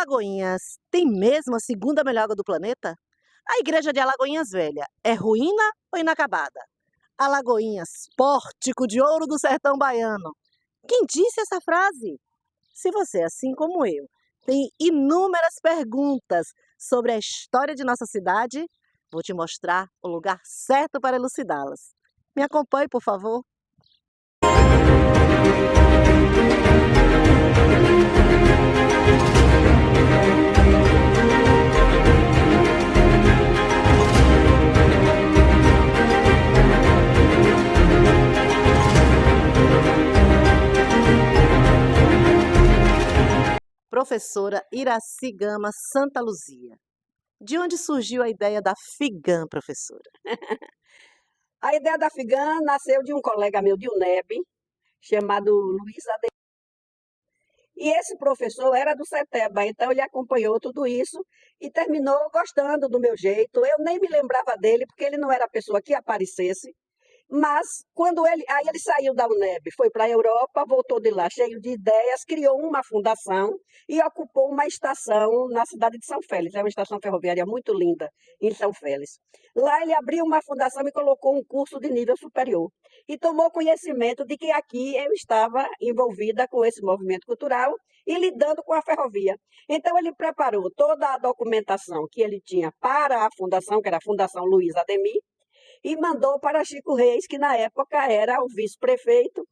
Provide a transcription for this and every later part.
Alagoinhas tem mesmo a segunda melhor água do planeta? A igreja de Alagoinhas Velha é ruína ou inacabada? Alagoinhas, pórtico de ouro do sertão baiano. Quem disse essa frase? Se você, assim como eu, tem inúmeras perguntas sobre a história de nossa cidade, vou te mostrar o lugar certo para elucidá-las. Me acompanhe, por favor. Professora Iraci Gama Santa Luzia. De onde surgiu a ideia da FIGAM, professora? A ideia da FIGAM nasceu de um colega meu de UNEB, chamado Luiz Ademir. E esse professor era do CETEBA, então ele acompanhou tudo isso e terminou gostando do meu jeito. Eu nem me lembrava dele, porque ele não era a pessoa que aparecesse. Mas quando ele saiu da UNEB, foi para a Europa, voltou de lá cheio de ideias, criou uma fundação e ocupou uma estação na cidade de São Félix. É uma estação ferroviária muito linda em São Félix. Lá ele abriu uma fundação e colocou um curso de nível superior. E tomou conhecimento de que aqui eu estava envolvida com esse movimento cultural e lidando com a ferrovia. Então ele preparou toda a documentação que ele tinha para a fundação, que era a Fundação Luiz Ademir, e mandou para Chico Reis, que na época era o vice-prefeito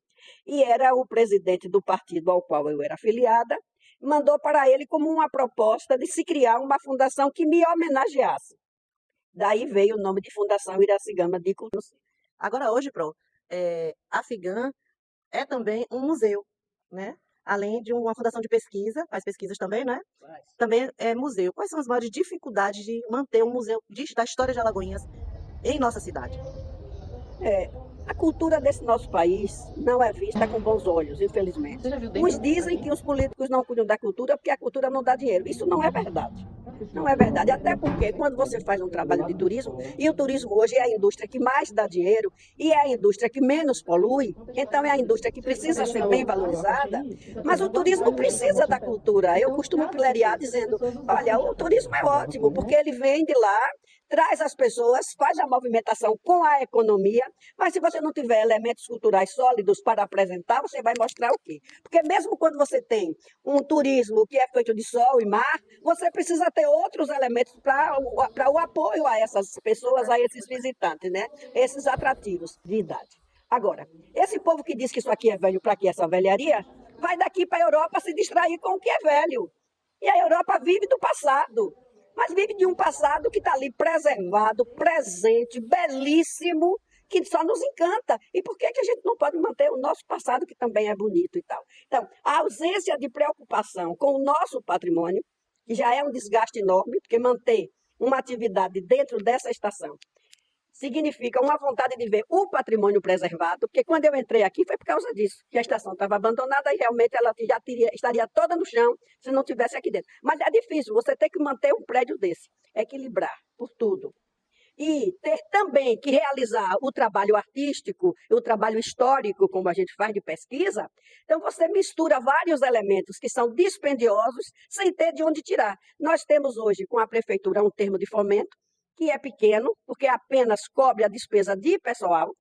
e era o presidente do partido ao qual eu era afiliada, mandou para ele como uma proposta de se criar uma fundação que me homenageasse. Daí veio o nome de Fundação Iraci Gama de Cultura. Agora hoje, a FIGAM é também um museu, né? Além de uma fundação de pesquisa, faz pesquisas também, né? Também é museu. Quais são as maiores dificuldades de manter um museu da história de Alagoinhas em nossa cidade? A cultura desse nosso país não é vista com bons olhos, infelizmente. Uns dizem que os políticos não cuidam da cultura porque a cultura não dá dinheiro. Isso não é verdade. Não é verdade. Até porque quando você faz um trabalho de turismo, e o turismo hoje é a indústria que mais dá dinheiro e é a indústria que menos polui, então é a indústria que precisa ser bem valorizada, mas o turismo precisa da cultura. Eu costumo pilhariar dizendo, olha, o turismo é ótimo, porque ele vem de lá, traz as pessoas, faz a movimentação com a economia, mas se você não tiver elementos culturais sólidos para apresentar, você vai mostrar o quê? Porque mesmo quando você tem um turismo que é feito de sol e mar, você precisa ter outros elementos para o apoio a essas pessoas, a esses visitantes, né? Esses atrativos de idade. Agora, esse povo que diz que isso aqui é velho, para que essa velharia, vai daqui para a Europa se distrair com o que é velho. E a Europa vive do passado, mas vive de um passado que está ali preservado, presente, belíssimo, que só nos encanta. E por que a gente não pode manter o nosso passado, que também é bonito e tal? Então, a ausência de preocupação com o nosso patrimônio, que já é um desgaste enorme, porque manter uma atividade dentro dessa estação significa uma vontade de ver o patrimônio preservado, porque quando eu entrei aqui foi por causa disso, que a estação estava abandonada e realmente ela já estaria toda no chão se não tivesse aqui dentro. Mas é difícil, você tem que manter um prédio desse, equilibrar por tudo. E ter também que realizar o trabalho artístico, o trabalho histórico, como a gente faz de pesquisa. Então, você mistura vários elementos que são dispendiosos, sem ter de onde tirar. Nós temos hoje, com a prefeitura, um termo de fomento, que é pequeno, porque apenas cobre a despesa de pessoal,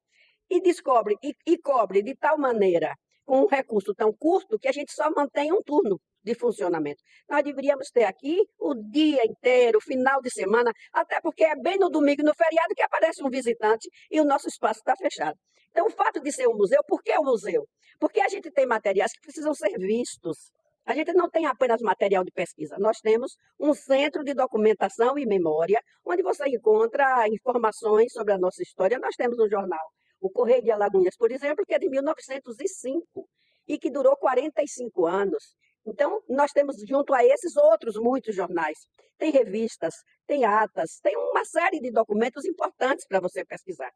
e cobre de tal maneira, com um recurso tão curto, que a gente só mantém um turno de funcionamento. Nós deveríamos ter aqui o dia inteiro, final de semana, até porque é bem no domingo e no feriado que aparece um visitante e o nosso espaço está fechado. Então, o fato de ser um museu, por que o museu? Porque a gente tem materiais que precisam ser vistos. A gente não tem apenas material de pesquisa, nós temos um centro de documentação e memória, onde você encontra informações sobre a nossa história. Nós temos um jornal, o Correio de Alagoinhas, por exemplo, que é de 1905 e que durou 45 anos. Então, nós temos junto a esses outros muitos jornais. Tem revistas, tem atas, tem uma série de documentos importantes para você pesquisar.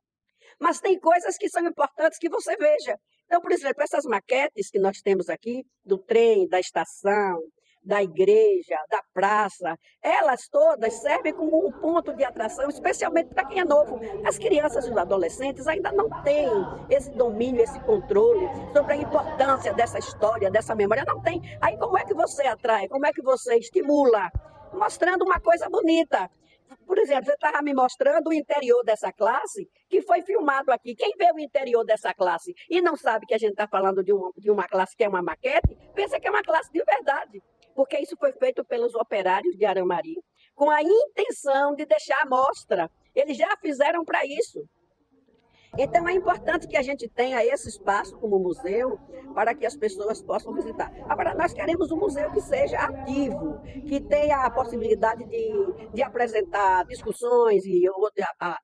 Mas tem coisas que são importantes que você veja. Então, por exemplo, essas maquetes que nós temos aqui, do trem, da estação, da igreja, da praça, elas todas servem como um ponto de atração, especialmente para quem é novo. As crianças e os adolescentes ainda não têm esse domínio, esse controle sobre a importância dessa história, dessa memória. Não tem. Aí como é que você atrai? Como é que você estimula? Mostrando uma coisa bonita. Por exemplo, você estava me mostrando o interior dessa classe, que foi filmado aqui. Quem vê o interior dessa classe e não sabe que a gente está falando de uma classe que é uma maquete, pensa que é uma classe de verdade. Porque isso foi feito pelos operários de Aramari, com a intenção de deixar a mostra. Eles já fizeram para isso. Então, é importante que a gente tenha esse espaço como museu para que as pessoas possam visitar. Agora, nós queremos um museu que seja ativo, que tenha a possibilidade de apresentar discussões e,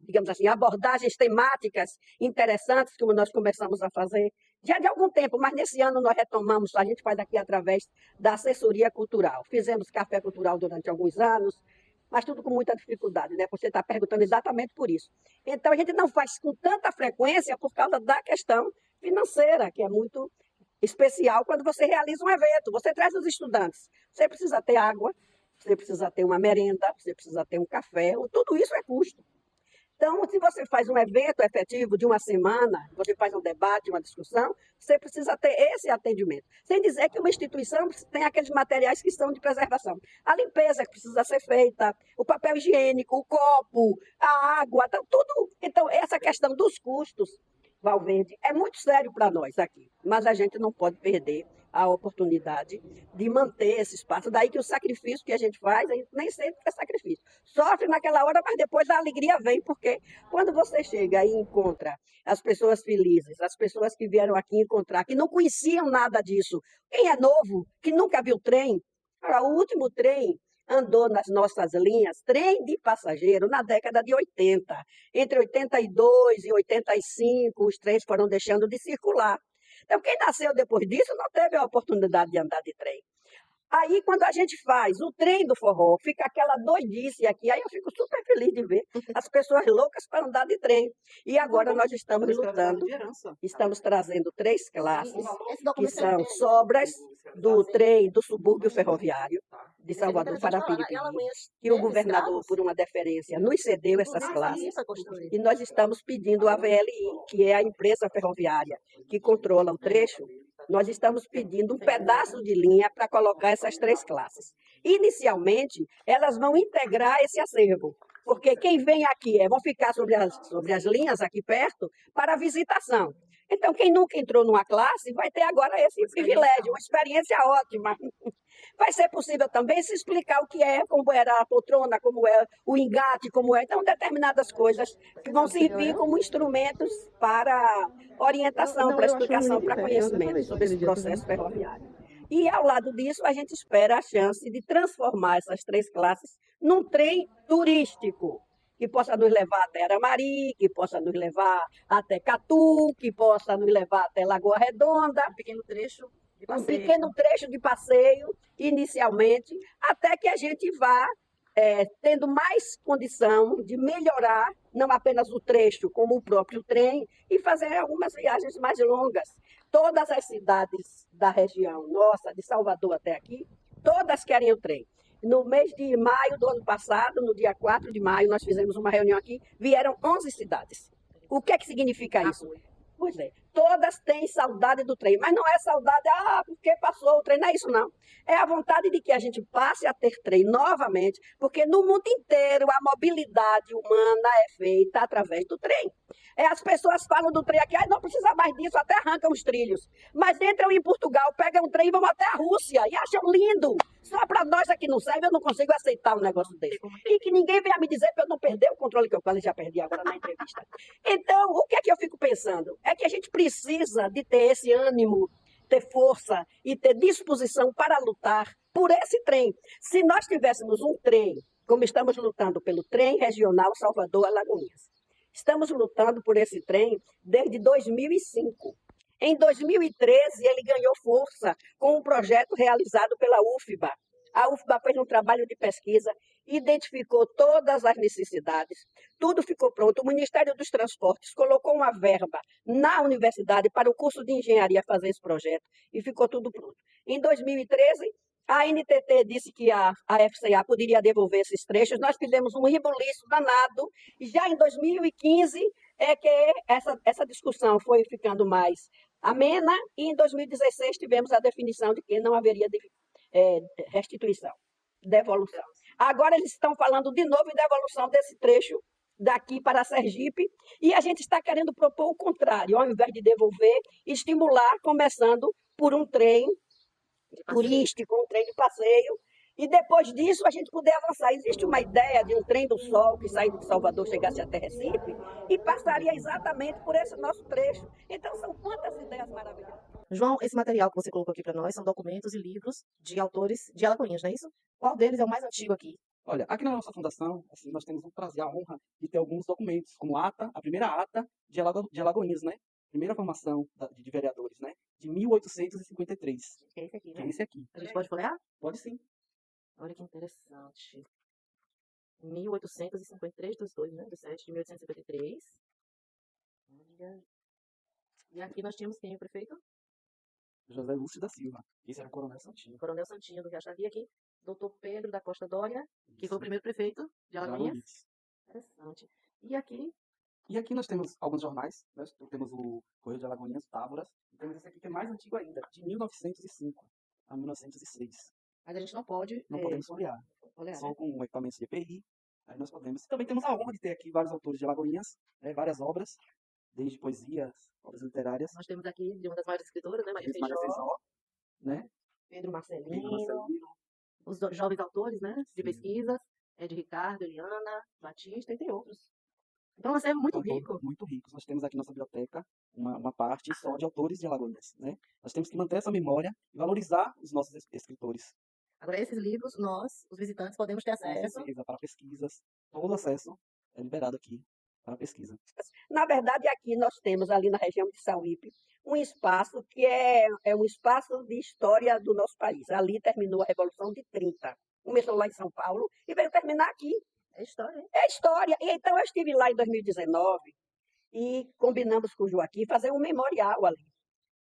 digamos assim, abordagens temáticas interessantes, como nós começamos a fazer já de algum tempo, mas nesse ano nós retomamos, a gente faz aqui através da assessoria cultural. Fizemos café cultural durante alguns anos, mas tudo com muita dificuldade, né? Você está perguntando exatamente por isso. Então, a gente não faz com tanta frequência por causa da questão financeira, que é muito especial quando você realiza um evento. Você traz os estudantes. Você precisa ter água, você precisa ter uma merenda, você precisa ter um café, tudo isso é custo. Então, se você faz um evento efetivo de uma semana, você faz um debate, uma discussão, você precisa ter esse atendimento. Sem dizer que uma instituição tem aqueles materiais que são de preservação. A limpeza que precisa ser feita, o papel higiênico, o copo, a água, tudo. Então, essa questão dos custos, Valverde, é muito sério para nós aqui. Mas a gente não pode perder a oportunidade de manter esse espaço. Daí que o sacrifício que a gente faz, a gente nem sempre é sacrifício. Sofre naquela hora, mas depois a alegria vem, porque quando você chega e encontra as pessoas felizes, as pessoas que vieram aqui encontrar, que não conheciam nada disso, quem é novo, que nunca viu trem, o último trem andou nas nossas linhas, trem de passageiro, na década de 80. Entre 82 e 85, os trens foram deixando de circular. Então, quem nasceu depois disso não teve a oportunidade de andar de trem. Aí, quando a gente faz o trem do forró, fica aquela doidice aqui, aí eu fico super feliz de ver as pessoas loucas para andar de trem. E agora nós estamos lutando, estamos trazendo 3 classes, que são sobras do trem do subúrbio ferroviário de Salvador para Piripiri, que o governador, por uma deferência, nos cedeu essas classes, e nós estamos pedindo à VLI, que é a empresa ferroviária que controla o trecho, nós estamos pedindo um pedaço de linha para colocar essas 3 classes. Inicialmente, elas vão integrar esse acervo, porque quem vem aqui vão ficar sobre as linhas aqui perto para visitação. Então, quem nunca entrou numa classe vai ter agora esse privilégio, uma experiência ótima. Vai ser possível também se explicar o que é, como era a poltrona, como é o engate, como é. Então, determinadas coisas que vão servir como instrumentos para orientação, para explicação, para conhecimento sobre esse processo ferroviário. E, ao lado disso, a gente espera a chance de transformar essas 3 classes num trem turístico, que possa nos levar até Aramari, que possa nos levar até Catu, que possa nos levar até Lagoa Redonda. Um pequeno trecho de passeio, inicialmente, até que a gente vá tendo mais condição de melhorar, não apenas o trecho, como o próprio trem, e fazer algumas viagens mais longas. Todas as cidades da região nossa, de Salvador até aqui, todas querem o trem. No mês de maio do ano passado, no dia 4 de maio, nós fizemos uma reunião aqui, vieram 11 cidades. O que é que significa isso? Pois é, todas têm saudade do trem, mas não é saudade, porque passou o trem, não é isso não. É a vontade de que a gente passe a ter trem novamente, porque no mundo inteiro a mobilidade humana é feita através do trem. As pessoas falam do trem aqui, não precisa mais disso, até arrancam os trilhos. Mas entram em Portugal, pegam um trem e vão até a Rússia e acham lindo. Só para nós aqui não serve, eu não consigo aceitar um negócio desse. E que ninguém venha me dizer para eu não perder o controle que eu falei, já perdi agora na entrevista. Então, o que é que eu fico pensando? É que a gente precisa de ter esse ânimo, ter força e ter disposição para lutar por esse trem. Se nós tivéssemos um trem, como estamos lutando pelo trem regional Salvador-Alagoinhas, estamos lutando por esse trem desde 2005. Em 2013, ele ganhou força com um projeto realizado pela UFBA. A UFBA fez um trabalho de pesquisa, identificou todas as necessidades, tudo ficou pronto. O Ministério dos Transportes colocou uma verba na universidade para o curso de engenharia fazer esse projeto e ficou tudo pronto. Em 2013, A NTT disse que a FCA poderia devolver esses trechos. Nós fizemos um rebuliço danado. E já em 2015 é que essa discussão foi ficando mais amena. E em 2016 tivemos a definição de que não haveria restituição, devolução. Agora eles estão falando de novo em devolução desse trecho daqui para Sergipe. E a gente está querendo propor o contrário. Ao invés de devolver, estimular, começando por um trem turístico, um trem de passeio, e depois disso a gente poder avançar. Existe uma ideia de um trem do Sol que saindo de Salvador, chegasse até Recife e passaria exatamente por esse nosso trecho. Então são quantas ideias maravilhosas. João, esse material que você colocou aqui para nós são documentos e livros de autores de Alagoinhas, não é isso? Qual deles é o mais antigo aqui? Olha, aqui na nossa fundação, assim, nós temos o prazer, a honra de ter alguns documentos, como a primeira ata de Alagoinhas, né? Primeira formação de vereadores, né? De 1853. Que é esse aqui, Que é né? esse aqui. A gente pode folhear? Pode sim. Olha que interessante. 1853 dos dois, né? Do 7 de 1853. Olha. E aqui nós tínhamos quem, o prefeito? José Lúcio da Silva. Esse era o Coronel Santinho. Coronel Santinho do Riacho da Via aqui. Doutor Pedro da Costa Dória, que foi o primeiro prefeito de Alagoinhas. Interessante. E aqui nós temos alguns jornais. Nós temos o Correio de Alagoinhas, Távoras. E temos esse aqui que é mais antigo ainda, de 1905 a 1906. Mas a gente não pode... Não podemos folhear. Só né? com equipamentos de EPI. Aí nós podemos. E também temos a honra de ter aqui vários autores de Alagoinhas, várias obras, desde poesias, obras literárias. Nós temos aqui de uma das maiores escritoras, né? Maria Maria Feijó, Feijó, né? Pedro Marcelino, Pedro Marcelino. os jovens autores, né? De Sim. pesquisas, de Ricardo, Eliana, Batista e tem outros. Então, um acervo muito rico. Muito ricos. Nós temos aqui nossa biblioteca uma parte só de autores de Alagoinhas, né? Nós temos que manter essa memória e valorizar os nossos escritores. Agora, esses livros, nós, os visitantes, podemos ter Com acesso. certeza, para pesquisas. Todo acesso é liberado aqui para pesquisa. Na verdade, aqui nós temos, ali na região de Sauípe, um espaço que é um espaço de história do nosso país. Ali terminou a Revolução de 30. Começou lá em São Paulo e veio terminar aqui. É história, hein? É história. E então eu estive lá em 2019 e combinamos com o Joaquim fazer um memorial ali.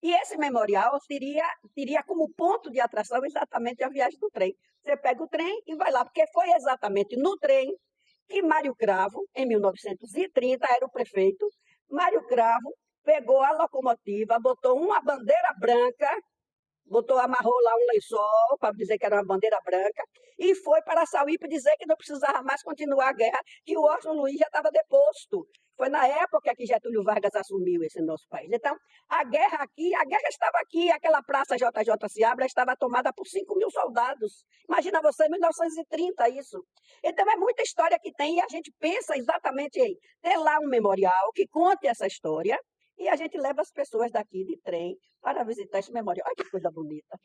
E esse memorial teria como ponto de atração exatamente a viagem do trem. Você pega o trem e vai lá, porque foi exatamente no trem que Mário Cravo, em 1930, era o prefeito. Mário Cravo pegou a locomotiva, botou uma bandeira branca, amarrou lá um lençol para dizer que era uma bandeira branca, e foi para Sauípe dizer que não precisava mais continuar a guerra, que o Washington Luiz já estava deposto. Foi na época que Getúlio Vargas assumiu esse nosso país. Então, a guerra estava aqui, aquela praça JJ Seabra estava tomada por 5.000 soldados. Imagina você, 1930, isso. Então, é muita história que tem, e a gente pensa exatamente em ter lá um memorial que conte essa história, e a gente leva as pessoas daqui de trem para visitar esse memorial. Olha que coisa bonita.